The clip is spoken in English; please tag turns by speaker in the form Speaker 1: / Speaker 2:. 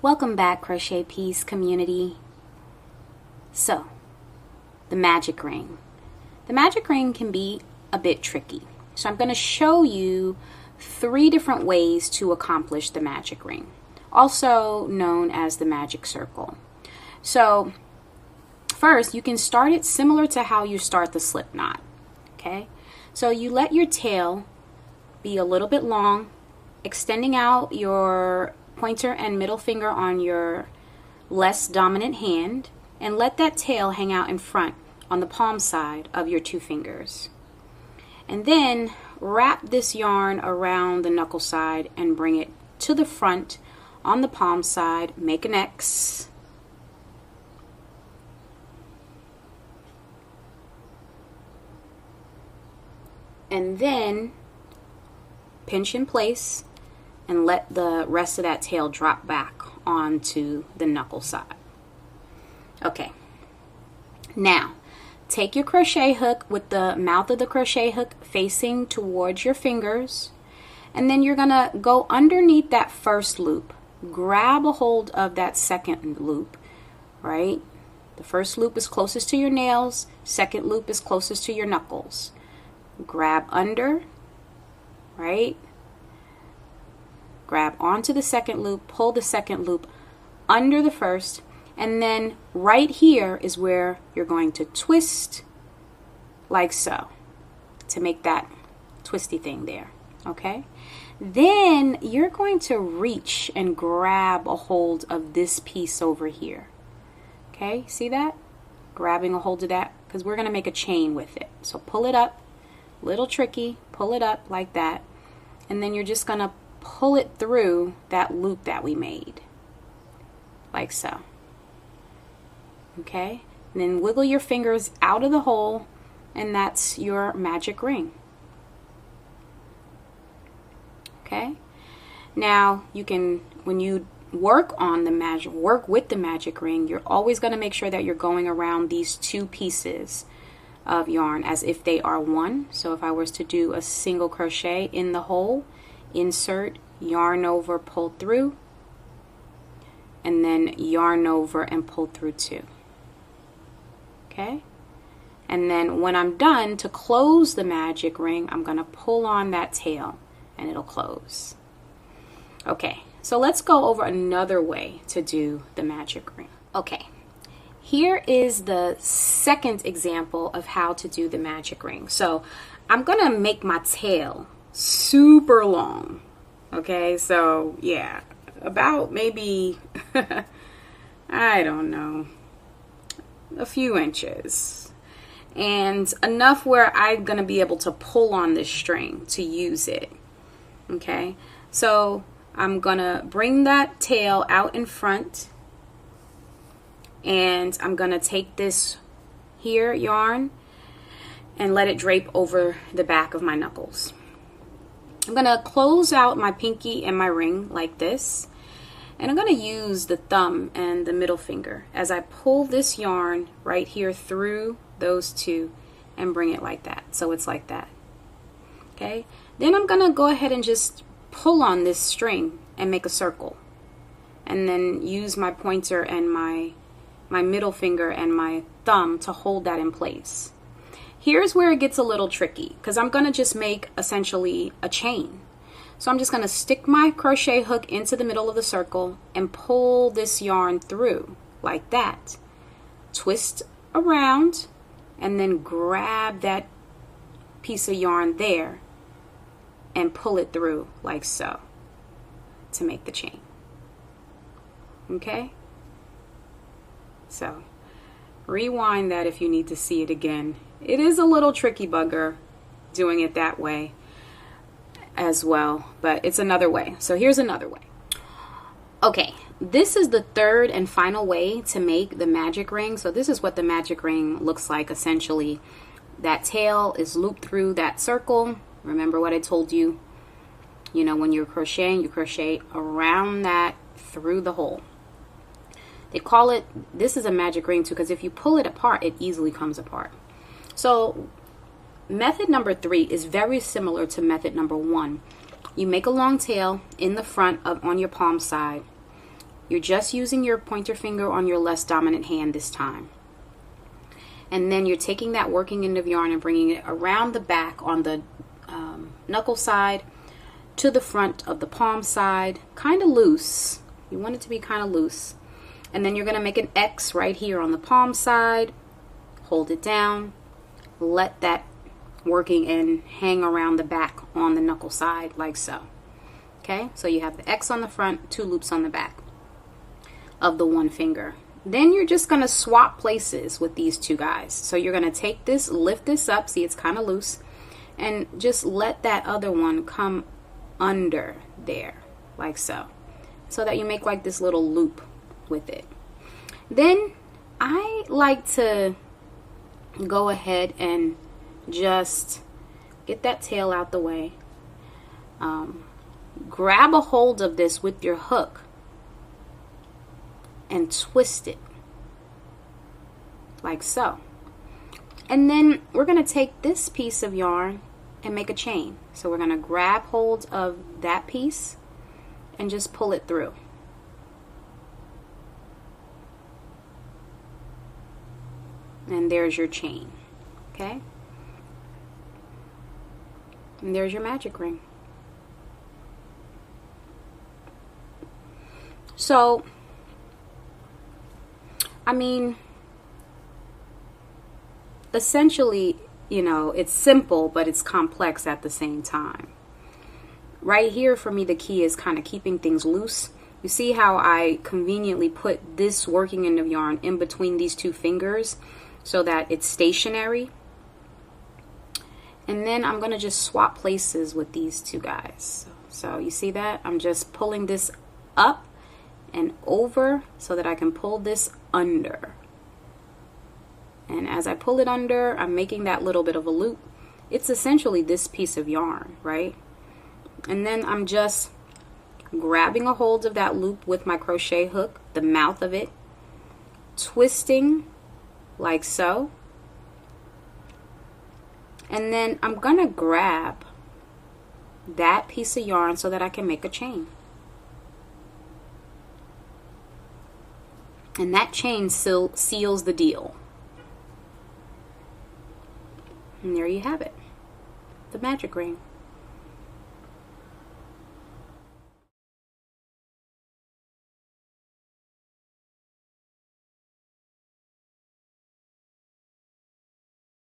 Speaker 1: Welcome back, Crochet Piece community. So, the magic ring. The magic ring can be a bit tricky. So I'm going to show you 3 different ways to accomplish the magic ring, also known as the magic circle. So, first, you can start it similar to how you start the slip knot. Okay? So you let your tail be a little bit long, extending out your pointer and middle finger on your less dominant hand, and let that tail hang out in front on the palm side of your 2 fingers. And then wrap this yarn around the knuckle side and bring it to the front on the palm side. Make an X. And then pinch in place and let the rest of that tail drop back onto the knuckle side. Okay, now take your crochet hook with the mouth of the crochet hook facing towards your fingers, and then you're gonna go underneath that first loop, grab a hold of that second loop, right? The first loop is closest to your nails, second loop is closest to your knuckles. Grab under, right? Grab onto the second loop, pull the second loop under the first, and then right here is where you're going to twist like so to make that twisty thing there, okay? Then you're going to reach and grab a hold of this piece over here, okay? See that? Grabbing a hold of that, because we're going to make a chain with it. So pull it up, little tricky, pull it up like that, and then you're just going to pull it through that loop that we made, like so. Okay, and then wiggle your fingers out of the hole, and that's your magic ring. Okay, now you can, when you work with the magic ring, you're always going to make sure that you're going around these 2 pieces of yarn as if they are one. So if I was to do a single crochet in the hole, insert, yarn over, pull through, and then yarn over and pull through 2. Okay, and then when I'm done, to close the magic ring, I'm going to pull on that tail and it'll close. Okay, so let's go over another way to do the magic ring. Okay, here is the second example of how to do the magic ring. So I'm going to make my tail super long. Okay, so yeah, about maybe I don't know, a few inches, and enough where I'm gonna be able to pull on this string to use it. Okay, so I'm gonna bring that tail out in front, and I'm gonna take this here yarn and let it drape over the back of my knuckles. I'm going to close out my pinky and my ring like this, and I'm going to use the thumb and the middle finger as I pull this yarn right here through those 2 and bring it like that. So it's like that. Okay, then I'm going to go ahead and just pull on this string and make a circle, and then use my pointer and my middle finger and my thumb to hold that in place. Here's where it gets a little tricky, because I'm going to just make essentially a chain. So I'm just going to stick my crochet hook into the middle of the circle and pull this yarn through like that. Twist around and then grab that piece of yarn there and pull it through like so to make the chain. Okay? So rewind that if you need to see it again. It is a little tricky bugger doing it that way as well, but it's another way. So here's another way. Okay, this is the 3rd and final way to make the magic ring. So this is what the magic ring looks like essentially. That tail is looped through that circle. Remember what I told you? You know, when you're crocheting, you crochet around that through the hole. They call it, this is a magic ring too, because if you pull it apart, it easily comes apart. So method number 3 is very similar to method number 1. You make a long tail in the front on your palm side, You're just using your pointer finger on your less dominant hand this time. And then you're taking that working end of yarn and bringing it around the back on the knuckle side to the front of the palm side, kind of loose. You want it to be kind of loose. And then you're going to make an X right here on the palm side. Hold it down. Let that working end hang around the back on the knuckle side like so. Okay, so you have the X on the front, 2 loops on the back of the one finger. Then you're just going to swap places with these two guys. So you're going to take this, lift this up, see it's kind of loose, and just let that other one come under there like so, so that you make like this little loop with it. Then I like to go ahead and just get that tail out the way. Grab a hold of this with your hook and twist it like so. And then we're going to take this piece of yarn and make a chain. So we're going to grab hold of that piece and just pull it through. And there's your chain. Okay? And there's your magic ring. So, I mean, essentially, you know, it's simple, but it's complex at the same time. Right here, for me, the key is kind of keeping things loose. You see how I conveniently put this working end of yarn in between these two fingers so that it's stationary. And then I'm going to just swap places with these two guys. So you see that? I'm just pulling this up and over so that I can pull this under. And as I pull it under, I'm making that little bit of a loop. It's essentially this piece of yarn, right? And then I'm just grabbing a hold of that loop with my crochet hook, the mouth of it, twisting like so. And then I'm gonna grab that piece of yarn so that I can make a chain. And that chain seals the deal. And there you have it, the magic ring.